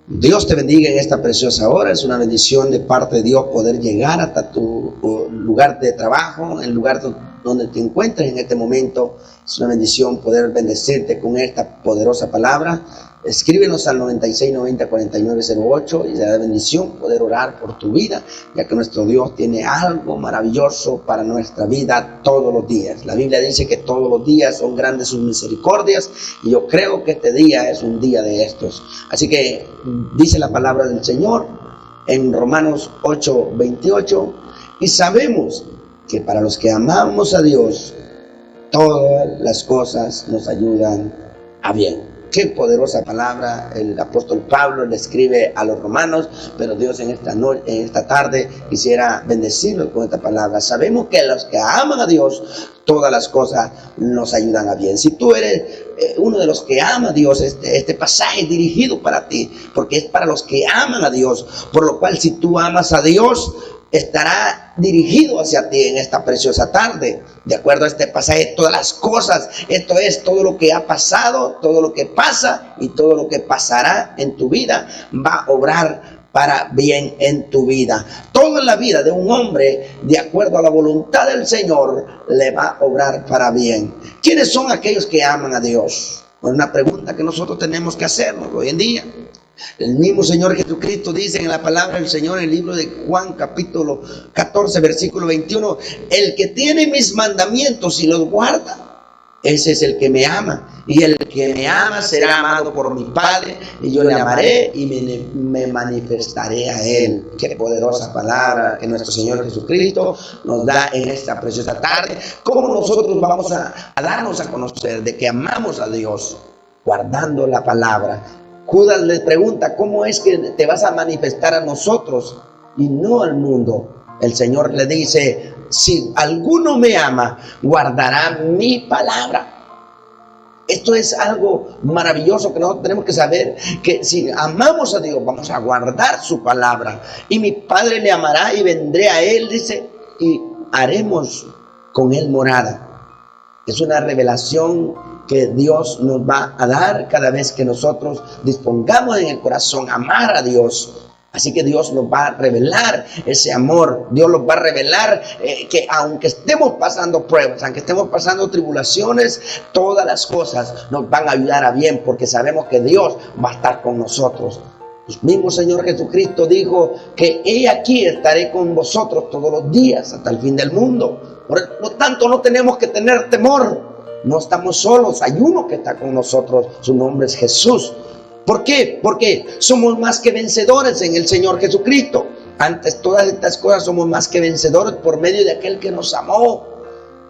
Dios te bendiga en esta preciosa hora. Es una bendición de parte de Dios poder llegar hasta tu lugar de trabajo, el lugar donde te encuentres en este momento. Es una bendición poder bendecirte con esta poderosa palabra. Escríbenos al 9690-4908 y será bendición poder orar por tu vida, ya que nuestro Dios tiene algo maravilloso para nuestra vida todos los días. La Biblia dice que todos los días son grandes sus misericordias, y yo creo que este día es un día de estos. Así que dice la palabra del Señor en Romanos 8:28, y sabemos que para los que amamos a Dios, todas las cosas nos ayudan a bien. Qué poderosa palabra el apóstol Pablo le escribe a los romanos, pero Dios en esta tarde quisiera bendecirnos con esta palabra. Sabemos que los que aman a Dios, todas las cosas nos ayudan a bien. Si tú eres uno de los que ama a Dios, este pasaje es dirigido para ti, porque es para los que aman a Dios, por lo cual si tú amas a Dios, estará dirigido hacia ti en esta preciosa tarde. De acuerdo a este pasaje, todas las cosas, esto es todo lo que ha pasado, todo lo que pasa y todo lo que pasará en tu vida, va a obrar para bien en tu vida. Todo en la vida de un hombre, de acuerdo a la voluntad del Señor, le va a obrar para bien. ¿Quiénes son aquellos que aman a Dios? Es una pregunta que nosotros tenemos que hacernos hoy en día. El mismo Señor Jesucristo dice en la palabra del Señor, en el libro de Juan capítulo 14 versículo 21, el que tiene mis mandamientos y los guarda, ese es el que me ama, y el que me ama será amado por mi Padre, y yo le amaré y me manifestaré a él. Qué poderosa palabra que nuestro Señor Jesucristo nos da en esta preciosa tarde. ¿Cómo nosotros vamos a darnos a conocer de que amamos a Dios? Guardando la palabra. Judas le pregunta, ¿cómo es que te vas a manifestar a nosotros y no al mundo? El Señor le dice, si alguno me ama, guardará mi palabra. Esto es algo maravilloso que nosotros tenemos que saber, que si amamos a Dios, vamos a guardar su palabra. Y mi Padre le amará y vendré a él, dice, y haremos con él morada. Es una revelación que Dios nos va a dar cada vez que nosotros dispongamos en el corazón amar a Dios. Así que Dios nos va a revelar ese amor. Dios nos va a revelar que aunque estemos pasando pruebas, aunque estemos pasando tribulaciones, todas las cosas nos van a ayudar a bien, porque sabemos que Dios va a estar con nosotros. El mismo Señor Jesucristo dijo que he aquí estaré con vosotros todos los días hasta el fin del mundo. Por lo tanto, no tenemos que tener temor. No estamos solos, hay uno que está con nosotros, su nombre es Jesús. ¿Por qué? Porque somos más que vencedores en el Señor Jesucristo. Antes todas estas cosas somos más que vencedores por medio de aquel que nos amó.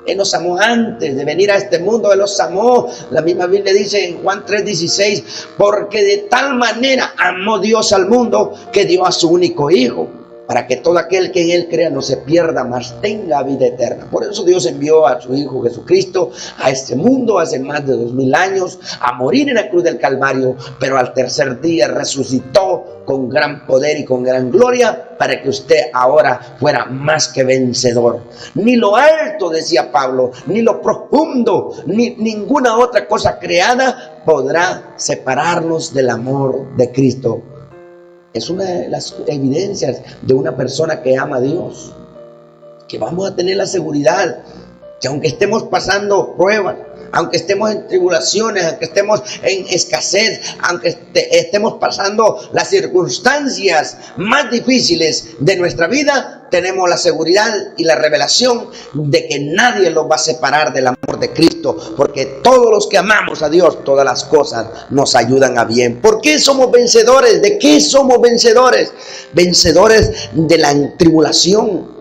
Él nos amó antes de venir a este mundo, Él nos amó. La misma Biblia dice en Juan 3:16, porque de tal manera amó Dios al mundo que dio a su único Hijo, para que todo aquel que en Él crea no se pierda, mas tenga vida eterna. Por eso Dios envió a su Hijo Jesucristo a este mundo hace más de 2000 años a morir en la cruz del Calvario, pero al tercer día resucitó con gran poder y con gran gloria para que usted ahora fuera más que vencedor. Ni lo alto, decía Pablo, ni lo profundo, ni ninguna otra cosa creada podrá separarnos del amor de Cristo. Es una de las evidencias de una persona que ama a Dios, que vamos a tener la seguridad que aunque estemos pasando pruebas, aunque estemos en tribulaciones, aunque estemos en escasez, aunque estemos pasando las circunstancias más difíciles de nuestra vida, tenemos la seguridad y la revelación de que nadie nos va a separar del amor de Cristo, porque todos los que amamos a Dios, todas las cosas nos ayudan a bien. ¿Por qué somos vencedores? ¿De qué somos vencedores? Vencedores de la tribulación,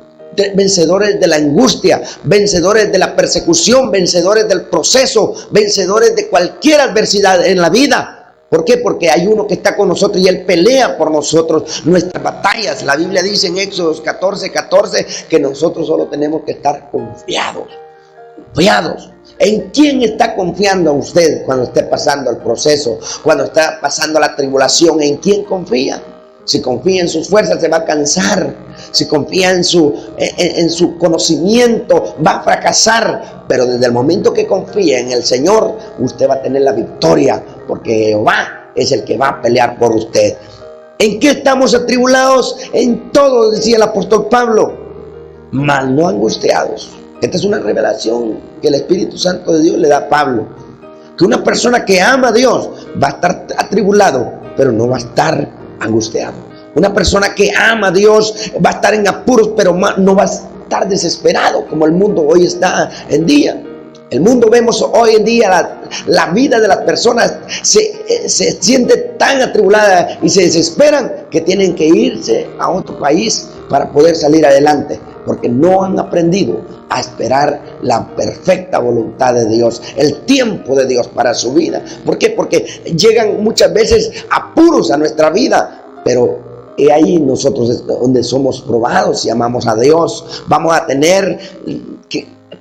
vencedores de la angustia, vencedores de la persecución, vencedores del proceso, vencedores de cualquier adversidad en la vida. ¿Por qué? Porque hay uno que está con nosotros y Él pelea por nosotros nuestras batallas. La Biblia dice en Éxodo 14:14 que nosotros solo tenemos que estar confiados. ¿En quién está confiando usted cuando esté pasando el proceso? Cuando está pasando la tribulación, ¿en quién confía? Si confía en sus fuerzas, se va a cansar. Si confía en su conocimiento, va a fracasar. Pero desde el momento que confía en el Señor, usted va a tener la victoria, porque Jehová es el que va a pelear por usted. ¿En qué estamos atribulados? En todo, decía el apóstol Pablo, mas no angustiados. Esta es una revelación que el Espíritu Santo de Dios le da a Pablo. Que una persona que ama a Dios va a estar atribulado, pero no va a estar angustiado. Una persona que ama a Dios va a estar en apuros, pero no va a estar desesperado como el mundo hoy está en día. El mundo, vemos hoy en día la vida de las personas se siente tan atribulada y se desesperan que tienen que irse a otro país para poder salir adelante, porque no han aprendido a esperar la perfecta voluntad de Dios, el tiempo de Dios para su vida. ¿Por qué? Porque llegan muchas veces apuros a nuestra vida, pero ahí nosotros donde somos probados y amamos a Dios, vamos a tener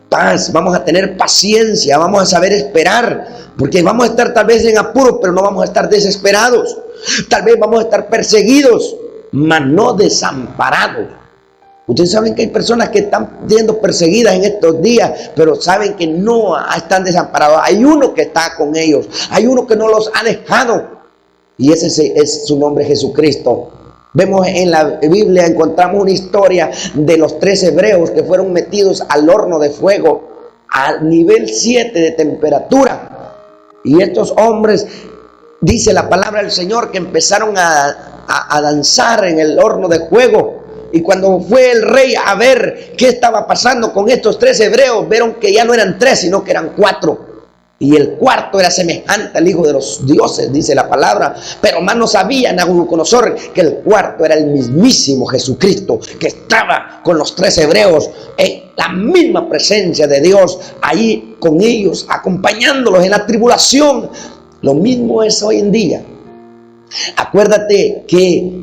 paz, vamos a tener paciencia, vamos a saber esperar, porque vamos a estar tal vez en apuros, pero no vamos a estar desesperados. Tal vez vamos a estar perseguidos, mas no desamparados. Ustedes saben que hay personas que están siendo perseguidas en estos días, pero saben que no están desamparados. Hay uno que está con ellos, hay uno que no los ha dejado, y ese es su nombre, Jesucristo. Vemos en la Biblia, encontramos una historia de los 3 hebreos que fueron metidos al horno de fuego a nivel 7 de temperatura. Y estos hombres, dice la palabra del Señor, que empezaron a danzar en el horno de fuego. Y cuando fue el rey a ver qué estaba pasando con estos 3 hebreos, vieron que ya no eran 3, sino que eran 4. Y el cuarto era semejante al hijo de los dioses, dice la palabra. Pero más no sabía Nabucodonosor que el cuarto era el mismísimo Jesucristo, que estaba con los 3 hebreos en la misma presencia de Dios, ahí con ellos, acompañándolos en la tribulación. Lo mismo es hoy en día. Acuérdate que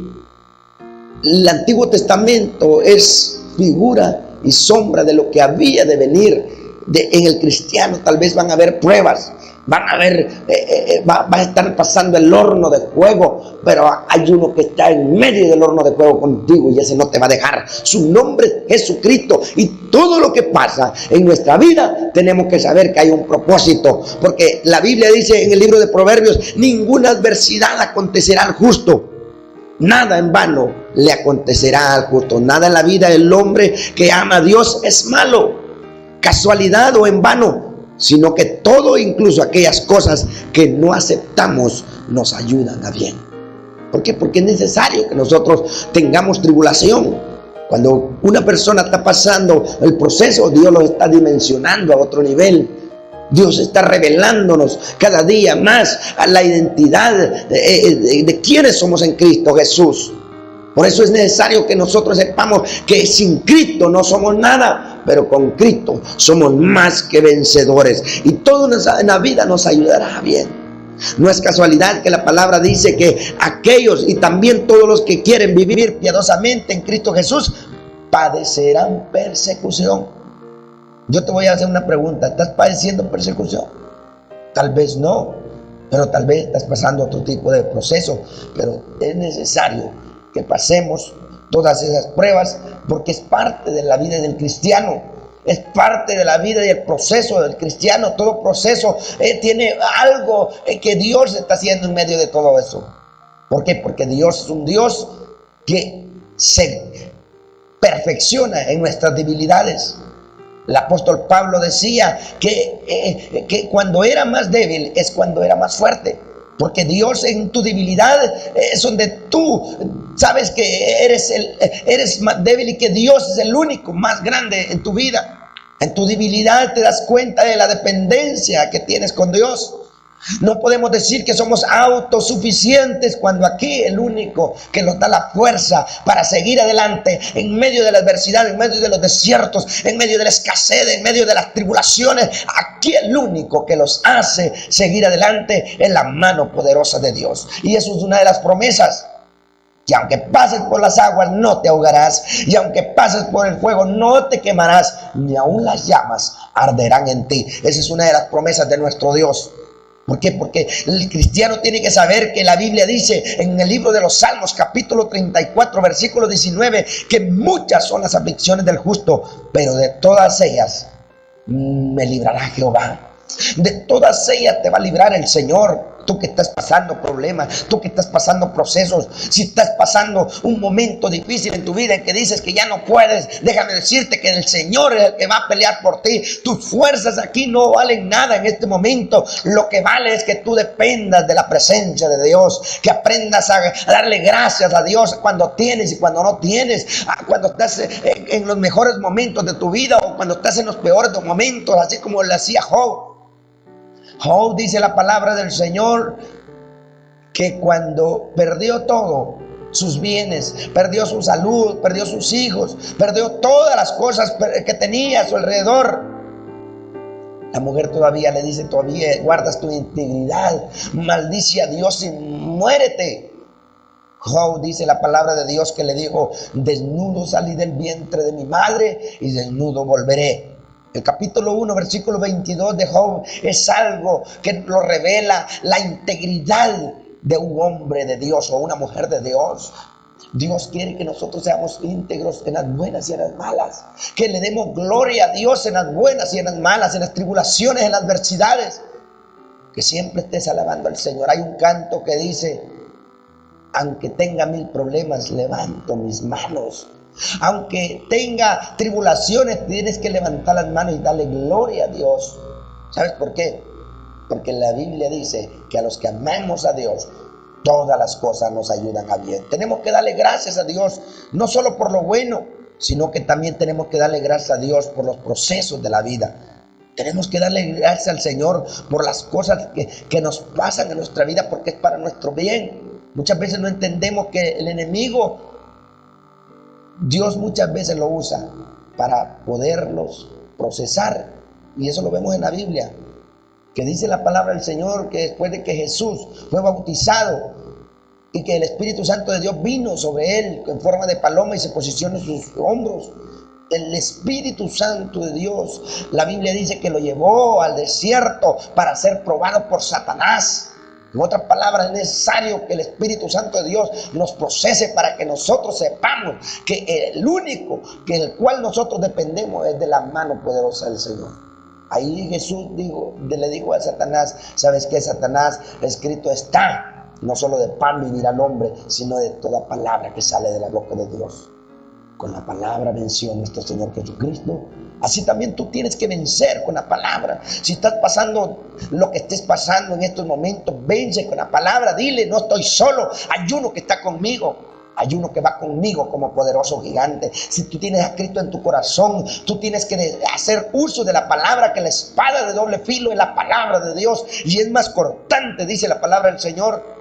el Antiguo Testamento es figura y sombra de lo que había de venir. En el cristiano tal vez van a haber pruebas, van a haber, va a estar pasando el horno de fuego, pero hay uno que está en medio del horno de fuego contigo y ese no te va a dejar. Su nombre es Jesucristo, y todo lo que pasa en nuestra vida tenemos que saber que hay un propósito, porque la Biblia dice en el libro de Proverbios: ninguna adversidad acontecerá al justo. Nada en vano le acontecerá al justo. Nada en la vida del hombre que ama a Dios es malo, casualidad o en vano, sino que todo, incluso aquellas cosas que no aceptamos, nos ayudan a bien. ¿Por qué? Porque es necesario que nosotros tengamos tribulación. Cuando una persona está pasando el proceso, Dios lo está dimensionando a otro nivel. Dios está revelándonos cada día más a la identidad de quiénes somos en Cristo Jesús. Por eso es necesario que nosotros sepamos que sin Cristo no somos nada, pero con Cristo somos más que vencedores. Y todo en la vida nos ayudará bien. No es casualidad que la palabra dice que aquellos y también todos los que quieren vivir piadosamente en Cristo Jesús padecerán persecución. Yo te voy a hacer una pregunta: ¿estás padeciendo persecución? Tal vez no, pero tal vez estás pasando otro tipo de proceso. Pero es necesario que pasemos todas esas pruebas, porque es parte de la vida del cristiano, es parte de la vida y el proceso del cristiano. Todo proceso tiene algo que Dios está haciendo en medio de todo eso. ¿Por qué? Porque Dios es un Dios que se perfecciona en nuestras debilidades. El apóstol Pablo decía que cuando era más débil es cuando era más fuerte. Porque Dios, en tu debilidad es donde tú sabes que eres más débil, y que Dios es el único más grande en tu vida. En tu debilidad te das cuenta de la dependencia que tienes con Dios. No podemos decir que somos autosuficientes cuando aquí el único que nos da la fuerza para seguir adelante en medio de la adversidad, en medio de los desiertos, en medio de la escasez, en medio de las tribulaciones, aquí el único que los hace seguir adelante es la mano poderosa de Dios. Y eso es una de las promesas: que aunque pases por las aguas no te ahogarás, y aunque pases por el fuego no te quemarás, ni aun las llamas arderán en ti. Esa es una de las promesas de nuestro Dios. ¿Por qué? Porque el cristiano tiene que saber que la Biblia dice en el libro de los Salmos, capítulo 34, versículo 19, que muchas son las aflicciones del justo, pero de todas ellas me librará Jehová. De todas ellas te va a librar el Señor. tú que estás pasando problemas, tú que estás pasando procesos, si estás pasando un momento difícil en tu vida en que dices que ya no puedes, déjame decirte que el Señor es el que va a pelear por ti. Tus fuerzas aquí no valen nada en este momento. Lo que vale es que tú dependas de la presencia de Dios, que aprendas a darle gracias a Dios cuando tienes y cuando no tienes, cuando estás en los mejores momentos de tu vida o cuando estás en los peores momentos, así como le hacía Job. Job, dice la palabra del Señor, que cuando perdió todo, sus bienes, perdió su salud, perdió sus hijos, perdió todas las cosas que tenía a su alrededor, la mujer todavía le dice: todavía guardas tu integridad, maldice a Dios y muérete. Job, dice la palabra de Dios, que le dijo: desnudo salí del vientre de mi madre y desnudo volveré. El capítulo 1, versículo 22 de Job es algo que lo revela la integridad de un hombre de Dios o una mujer de Dios. Dios quiere que nosotros seamos íntegros en las buenas y en las malas, que le demos gloria a Dios en las buenas y en las malas, en las tribulaciones, en las adversidades, que siempre estés alabando al Señor. Hay un canto que dice: aunque tenga 1000 problemas, levanto mis manos. Aunque tenga tribulaciones, tienes que levantar las manos y darle gloria a Dios. ¿Sabes por qué? Porque la Biblia dice que a los que amamos a Dios, todas las cosas nos ayudan a bien. Tenemos que darle gracias a Dios, no solo por lo bueno, sino que también tenemos que darle gracias a Dios por los procesos de la vida. Tenemos que darle gracias al Señor por las cosas que nos pasan en nuestra vida, porque es para nuestro bien. Muchas veces no entendemos que el enemigo, Dios muchas veces lo usa para poderlos procesar. Y eso lo vemos en la Biblia, que dice la palabra del Señor que después de que Jesús fue bautizado y que el Espíritu Santo de Dios vino sobre él en forma de paloma y se posicionó en sus hombros, el Espíritu Santo de Dios, la Biblia dice que lo llevó al desierto para ser probado por Satanás. En otras palabras, es necesario que el Espíritu Santo de Dios nos procese para que nosotros sepamos que el único que el cual nosotros dependemos es de la mano poderosa del Señor. Ahí Jesús le dijo a Satanás: ¿sabes qué, Satanás? Escrito está, no solo de pan vivirá el hombre, sino de toda palabra que sale de la boca de Dios. Con la palabra venció nuestro Señor Jesucristo. Así también tú tienes que vencer con la palabra. Si estás pasando lo que estés pasando en estos momentos, vence con la palabra. Dile: no estoy solo, hay uno que está conmigo, hay uno que va conmigo como poderoso gigante. Si tú tienes a Cristo en tu corazón, tú tienes que hacer uso de la palabra, que la espada de doble filo es la palabra de Dios y es más cortante, dice la palabra del Señor,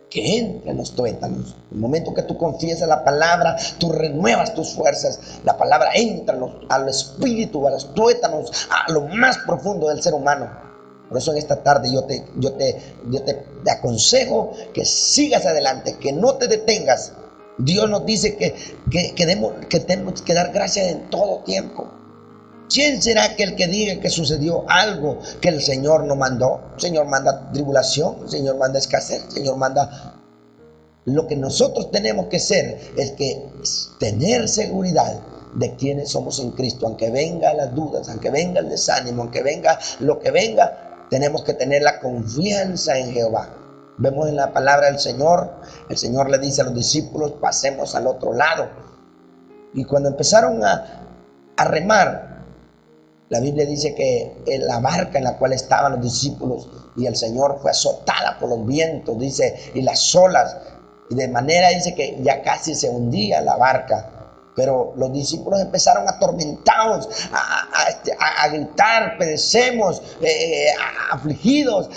que entra en los tuétanos. El momento que tú confiesas la palabra, tú renuevas tus fuerzas. La palabra entra al espíritu, a los tuétanos, a lo más profundo del ser humano. Por eso en esta tarde yo te aconsejo que sigas adelante, que no te detengas. Dios nos dice que tenemos que dar gracias en todo tiempo. ¿Quién será aquel que diga que sucedió algo que el Señor no mandó? El Señor manda tribulación, el Señor manda escasez, el Señor manda. Lo que nosotros tenemos que ser es que tener seguridad de quiénes somos en Cristo. Aunque vengan las dudas, aunque venga el desánimo, aunque venga lo que venga, tenemos que tener la confianza en Jehová. Vemos en la palabra del Señor, el Señor le dice a los discípulos: pasemos al otro lado. Y cuando empezaron a remar, la Biblia dice que la barca en la cual estaban los discípulos y el Señor fue azotada por los vientos, dice, y las olas, y de manera, dice, que ya casi se hundía la barca. Pero los discípulos empezaron atormentados, a gritar: pedecemos, afligidos.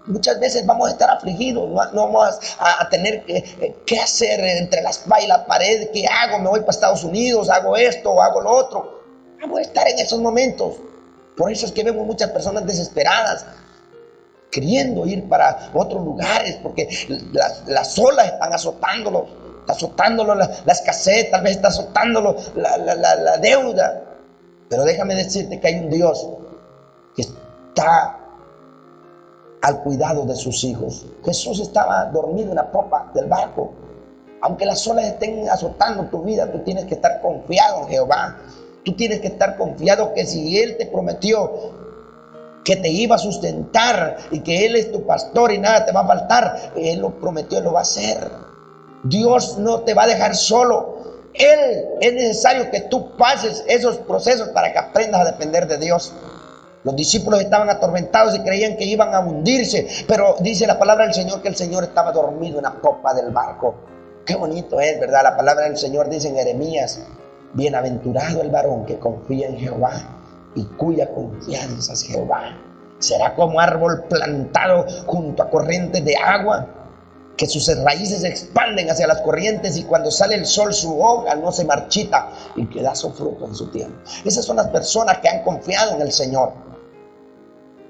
Muchas veces vamos a estar afligidos, no vamos a tener que hacer entre la espalda y la pared. ¿Qué hago? ¿Me voy para Estados Unidos? ¿Hago esto o hago lo otro? Vamos a estar en esos momentos. Por eso es que vemos muchas personas desesperadas, queriendo ir para otros lugares, porque las olas están azotándolo. Está azotándolo la escasez, tal vez está azotándolo la deuda. Pero déjame decirte que hay un Dios que está al cuidado de sus hijos. Jesús estaba dormido en la popa del barco. Aunque las olas estén azotando tu vida, tú tienes que estar confiado en Jehová. Tú tienes que estar confiado que si Él te prometió que te iba a sustentar y que Él es tu pastor y nada te va a faltar. Él lo prometió y lo va a hacer. Dios no te va a dejar solo. Es necesario que tú pases esos procesos para que aprendas a depender de Dios. Los discípulos estaban atormentados y creían que iban a hundirse, pero dice la palabra del Señor que el Señor estaba dormido en la popa del barco. Qué bonito es, ¿verdad? La palabra del Señor dice en Jeremías: bienaventurado el varón que confía en Jehová y cuya confianza es Jehová. Será como árbol plantado junto a corrientes de agua, que sus raíces se expanden hacia las corrientes y cuando sale el sol su hoja no se marchita y que da su fruto en su tiempo. Esas son las personas que han confiado en el Señor,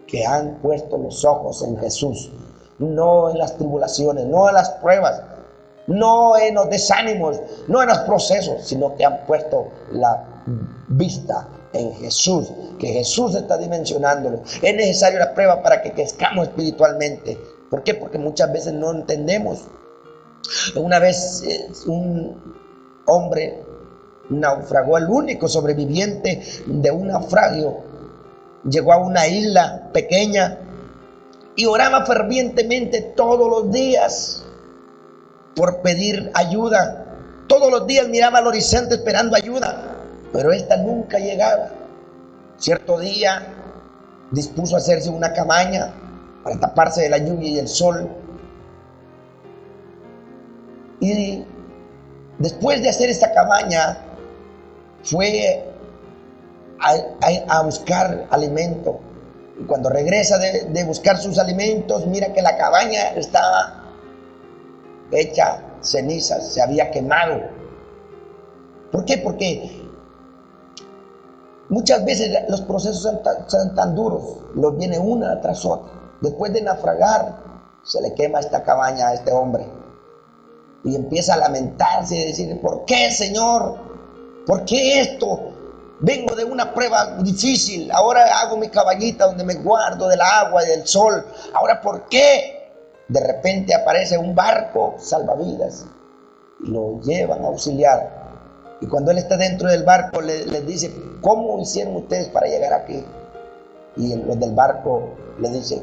que han puesto los ojos en Jesús, no en las tribulaciones, no en las pruebas, no en los desánimos, no en los procesos, sino que han puesto la vista en Jesús, que Jesús está dimensionándolo. Es necesaria la prueba para que crezcamos espiritualmente. ¿Por qué? Porque muchas veces no entendemos. Una vez un hombre naufragó, el único sobreviviente de un naufragio, llegó a una isla pequeña y oraba fervientemente todos los días por pedir ayuda. Todos los días miraba al horizonte esperando ayuda, pero esta nunca llegaba. Cierto día dispuso a hacerse una cabaña para taparse de la lluvia y el sol. Y después de hacer esta cabaña, fue a buscar alimento. Y cuando regresa de buscar sus alimentos, mira que la cabaña estaba hecha cenizas, se había quemado. ¿Por qué? Porque muchas veces los procesos son tan duros, los viene una tras otra. Después de naufragar, se le quema esta cabaña a este hombre y empieza a lamentarse y decir: ¿por qué, Señor? ¿Por qué esto? Vengo de una prueba difícil, ahora hago mi cabañita donde me guardo del agua y del sol. Ahora, ¿por qué? De repente aparece un barco salvavidas y lo llevan a auxiliar. Y cuando él está dentro del barco, les dice: ¿cómo hicieron ustedes para llegar aquí? Y los del barco le dicen: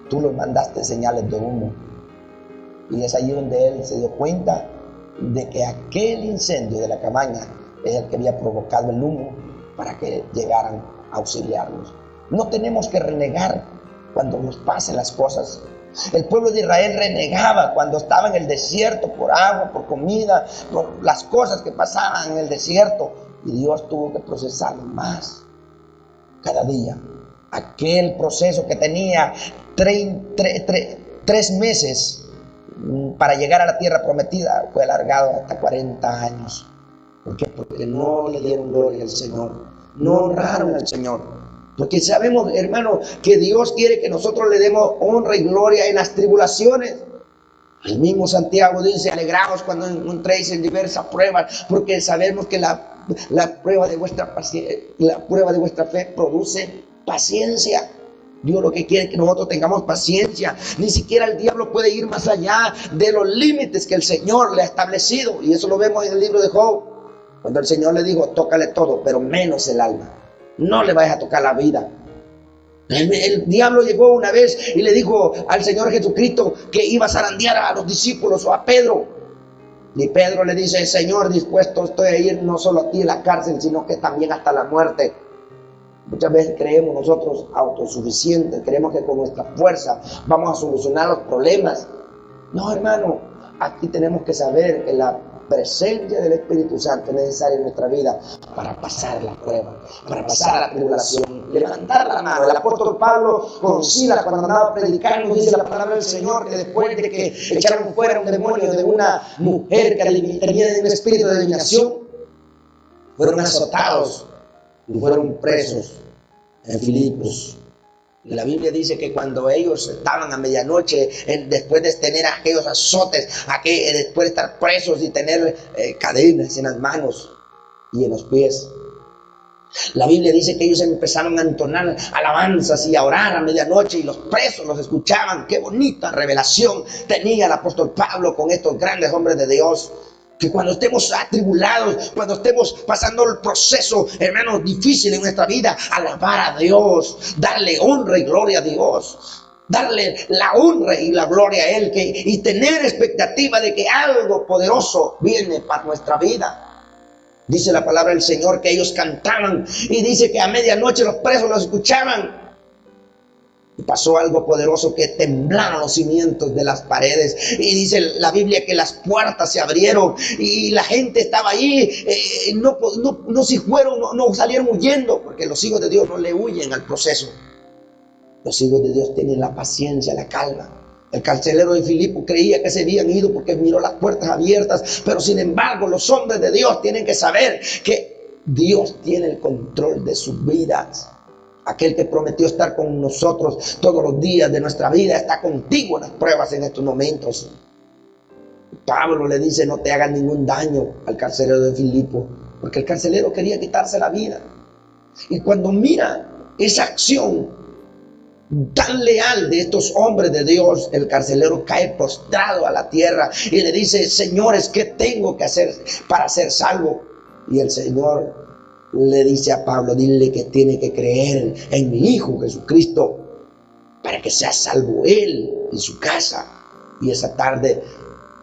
tú los mandaste señales de humo. Y es ahí donde él se dio cuenta de que aquel incendio de la cabaña es el que había provocado el humo para que llegaran a auxiliarnos. No tenemos que renegar cuando nos pasen las cosas. El pueblo de Israel renegaba cuando estaba en el desierto por agua, por comida, por las cosas que pasaban en el desierto. Y Dios tuvo que procesar más cada día. Aquel proceso que tenía 3 meses para llegar a la tierra prometida fue alargado hasta 40 años. ¿Por qué? Porque no le dieron gloria al Señor, no honraron al Señor. Porque sabemos, hermano, que Dios quiere que nosotros le demos honra y gloria en las tribulaciones. El mismo Santiago dice: alegraos cuando encontréis en diversas pruebas, porque sabemos que la prueba de vuestra fe produce paciencia. Dios lo que quiere es que nosotros tengamos paciencia. Ni siquiera el diablo puede ir más allá de los límites que el Señor le ha establecido. Y eso lo vemos en el libro de Job, cuando el Señor le dijo: tócale todo, pero menos el alma. No le vayas a tocar la vida. El diablo llegó una vez y le dijo al Señor Jesucristo que iba a zarandear a los discípulos o a Pedro. Y Pedro le dice: Señor, dispuesto estoy a ir no solo a ti a la cárcel, sino que también hasta la muerte. Muchas veces creemos nosotros autosuficientes, creemos que con nuestra fuerza vamos a solucionar los problemas. No, hermano, aquí tenemos que saber que la presencia del Espíritu Santo es necesaria en nuestra vida para pasar la prueba, para pasar la tribulación, levantar la mano. El apóstol Pablo con Silas, cuando andaba predicando, dice la palabra del Señor que después de que echaron fuera un demonio de una mujer que tenía un espíritu de adivinación, fueron azotados y fueron presos en Filipos. Y la Biblia dice que cuando ellos estaban a medianoche, después de tener aquellos azotes, después de estar presos y tener cadenas en las manos y en los pies, la Biblia dice que ellos empezaron a entonar alabanzas y a orar a medianoche y los presos los escuchaban. Qué bonita revelación tenía el apóstol Pablo con estos grandes hombres de Dios. Que cuando estemos atribulados, cuando estemos pasando el proceso, hermanos, difícil en nuestra vida, alabar a Dios, darle honra y gloria a Dios, darle la honra y la gloria a Él, y tener expectativa de que algo poderoso viene para nuestra vida. Dice la palabra del Señor que ellos cantaban, y dice que a medianoche los presos los escuchaban. Y pasó algo poderoso, que temblaron los cimientos de las paredes. Y dice la Biblia que las puertas se abrieron y la gente estaba ahí. No se fueron, no salieron huyendo, porque los hijos de Dios no le huyen al proceso. Los hijos de Dios tienen la paciencia, la calma. El carcelero de Filipo creía que se habían ido porque miró las puertas abiertas, pero sin embargo los hombres de Dios tienen que saber que Dios tiene el control de sus vidas. Aquel que prometió estar con nosotros todos los días de nuestra vida está contigo en las pruebas en estos momentos. Pablo le dice: no te hagas ningún daño al carcelero de Filipo, porque el carcelero quería quitarse la vida. Y cuando mira esa acción tan leal de estos hombres de Dios, el carcelero cae postrado a la tierra y le dice: señores, ¿qué tengo que hacer para ser salvo? Y el Señor le dice a Pablo: dile que tiene que creer en mi Hijo Jesucristo para que sea salvo él y su casa. Y esa tarde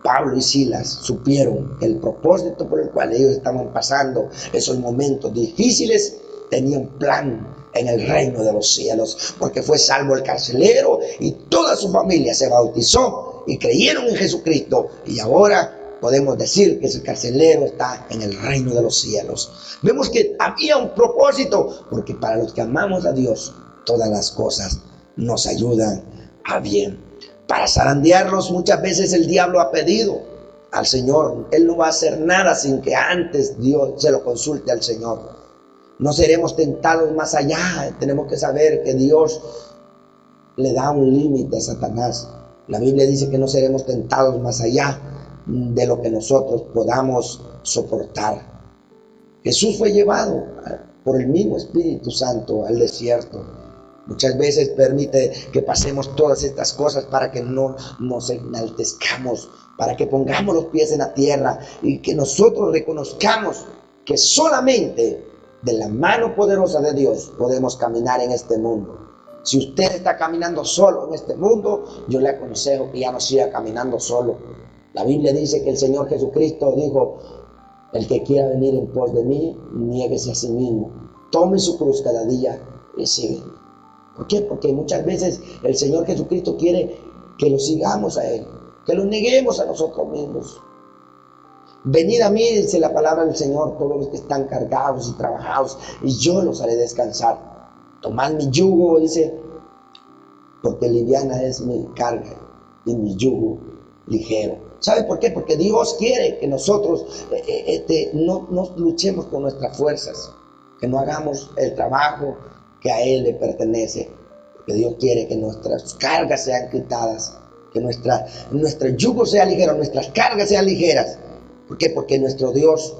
Pablo y Silas supieron que el propósito por el cual ellos estaban pasando esos momentos difíciles tenía un plan en el reino de los cielos, porque fue salvo el carcelero y toda su familia se bautizó y creyeron en Jesucristo, y ahora podemos decir que ese carcelero está en el reino de los cielos. Vemos que había un propósito, porque para los que amamos a Dios, todas las cosas nos ayudan a bien. Para zarandearlos, muchas veces el diablo ha pedido al Señor. Él no va a hacer nada sin que antes Dios se lo consulte al Señor. No seremos tentados más allá. Tenemos que saber que Dios le da un límite a Satanás. La Biblia dice que no seremos tentados más allá de lo que nosotros podamos soportar. Jesús fue llevado por el mismo Espíritu Santo al desierto. Muchas veces permite que pasemos todas estas cosas para que no nos enaltezcamos, para que pongamos los pies en la tierra y que nosotros reconozcamos que solamente de la mano poderosa de Dios podemos caminar en este mundo. Si usted está caminando solo en este mundo, yo le aconsejo que ya no siga caminando solo. La Biblia dice que el Señor Jesucristo dijo: el que quiera venir en pos de mí, niéguese a sí mismo, tome su cruz cada día y sígueme. ¿Por qué? Porque muchas veces el Señor Jesucristo quiere que lo sigamos a Él, que lo neguemos a nosotros mismos. Venid a mí, dice la palabra del Señor, todos los que están cargados y trabajados, y yo los haré descansar. Tomad mi yugo, dice, porque liviana es mi carga y mi yugo ligero. ¿Sabe por qué? Porque Dios quiere que nosotros no luchemos con nuestras fuerzas, que no hagamos el trabajo que a Él le pertenece, porque Dios quiere que nuestras cargas sean quitadas, que nuestro yugo sea ligero, nuestras cargas sean ligeras. ¿Por qué? Porque nuestro Dios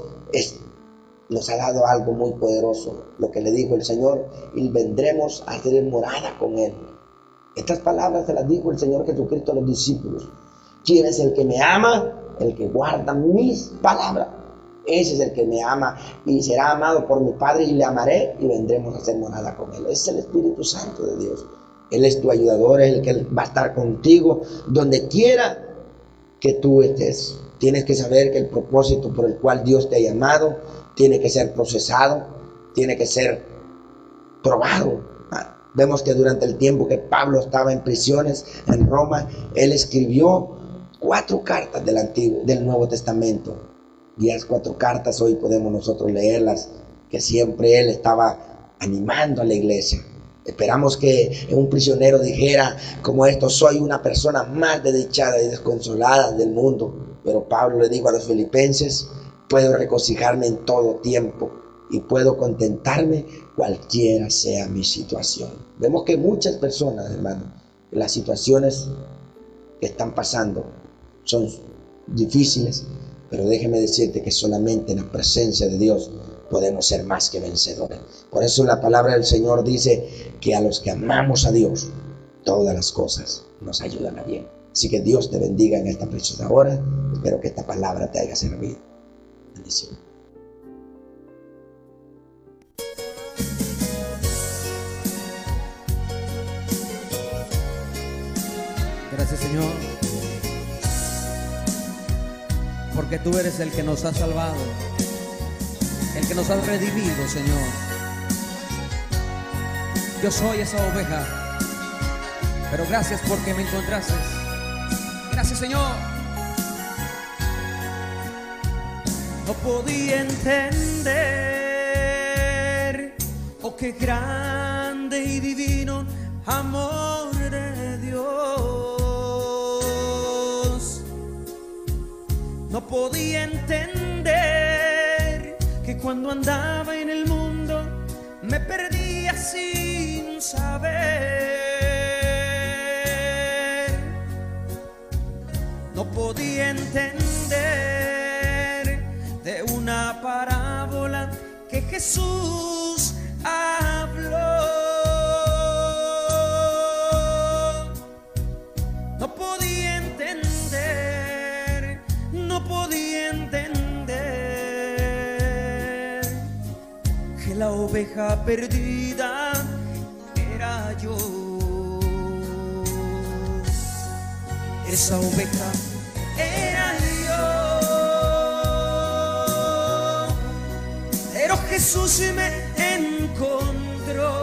nos ha dado algo muy poderoso, lo que le dijo el Señor: y vendremos a hacer morada con Él. Estas palabras se las dijo el Señor Jesucristo a los discípulos. ¿Quién es el que me ama? El que guarda mis palabras. Ese es el que me ama y será amado por mi Padre, y le amaré y vendremos a hacer morada con Él. Ese es el Espíritu Santo de Dios. Él es tu ayudador, es el que va a estar contigo donde quiera que tú estés. Tienes que saber que el propósito por el cual Dios te ha llamado tiene que ser procesado, tiene que ser probado. Vemos que durante el tiempo que Pablo estaba en prisiones en Roma, él escribió 4 cartas del Nuevo Testamento. Y esas 4 cartas hoy podemos nosotros leerlas, que siempre él estaba animando a la iglesia. Esperamos que un prisionero dijera como esto: soy una persona más desdichada y desconsolada del mundo. Pero Pablo le dijo a los filipenses: puedo regocijarme en todo tiempo y puedo contentarme cualquiera sea mi situación. Vemos que muchas personas, hermano, las situaciones que están pasando son difíciles, pero déjeme decirte que solamente en la presencia de Dios podemos ser más que vencedores. Por eso la palabra del Señor dice que a los que amamos a Dios, todas las cosas nos ayudan a bien. Así que Dios te bendiga en esta preciosa hora. Espero que esta palabra te haya servido. Bendición. Gracias, Señor, porque tú eres el que nos ha salvado, el que nos ha redimido, Señor. Yo soy esa oveja, pero gracias porque me encontraste. Gracias, Señor. No podía entender, oh, qué grande y divino amor de Dios. No podía entender que cuando andaba en el mundo me perdía sin saber. No podía entender de una parábola que Jesús habló. No podía entender, no podía entender que la oveja perdida era yo. Esa oveja era yo, pero Jesús me encontró.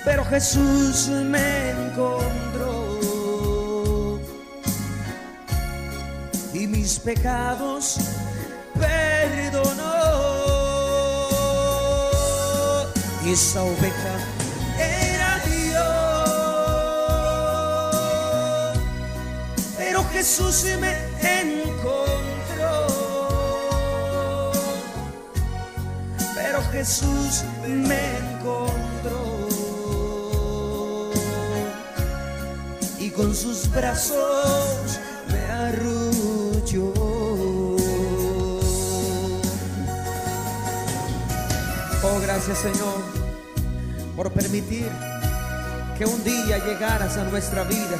Pero Jesús me encontró y mis pecados perdonó. Esa oveja era yo, pero Jesús me encontró. Pero Jesús me encontró y con sus brazos me arrulló. Oh, gracias, Señor, por permitir que un día llegaras a nuestra vida.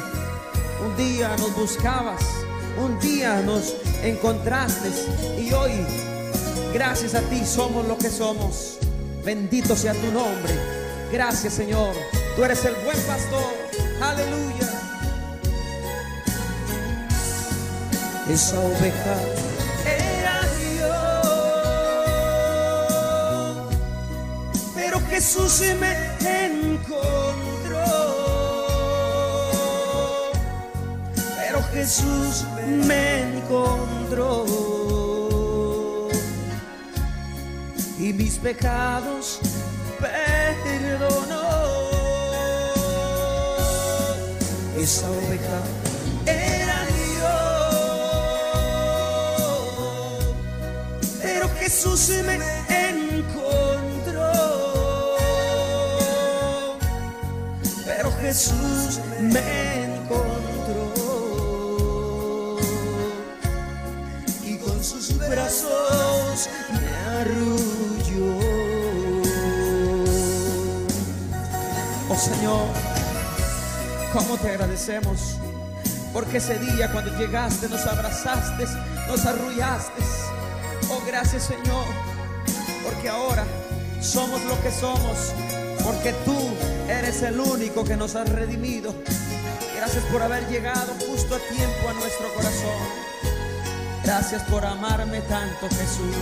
Un día nos buscabas, un día nos encontraste y hoy, gracias a ti, somos lo que somos. Bendito sea tu nombre. Gracias, Señor. Tú eres el buen pastor. Aleluya. Esa oveja era yo, pero Jesús me encontró. Pero Jesús me encontró y mis pecados perdonó. Esa oveja era yo, pero Jesús me encontró. Pero Jesús me encontró y con sus brazos me arrulló. Oh, Señor, cómo te agradecemos, porque ese día cuando llegaste nos abrazaste, nos arrullaste. Oh, gracias, Señor, porque ahora somos lo que somos, porque tú eres el único que nos has redimido. Gracias por haber llegado justo a tiempo a nuestro corazón. Gracias por amarme tanto, Jesús.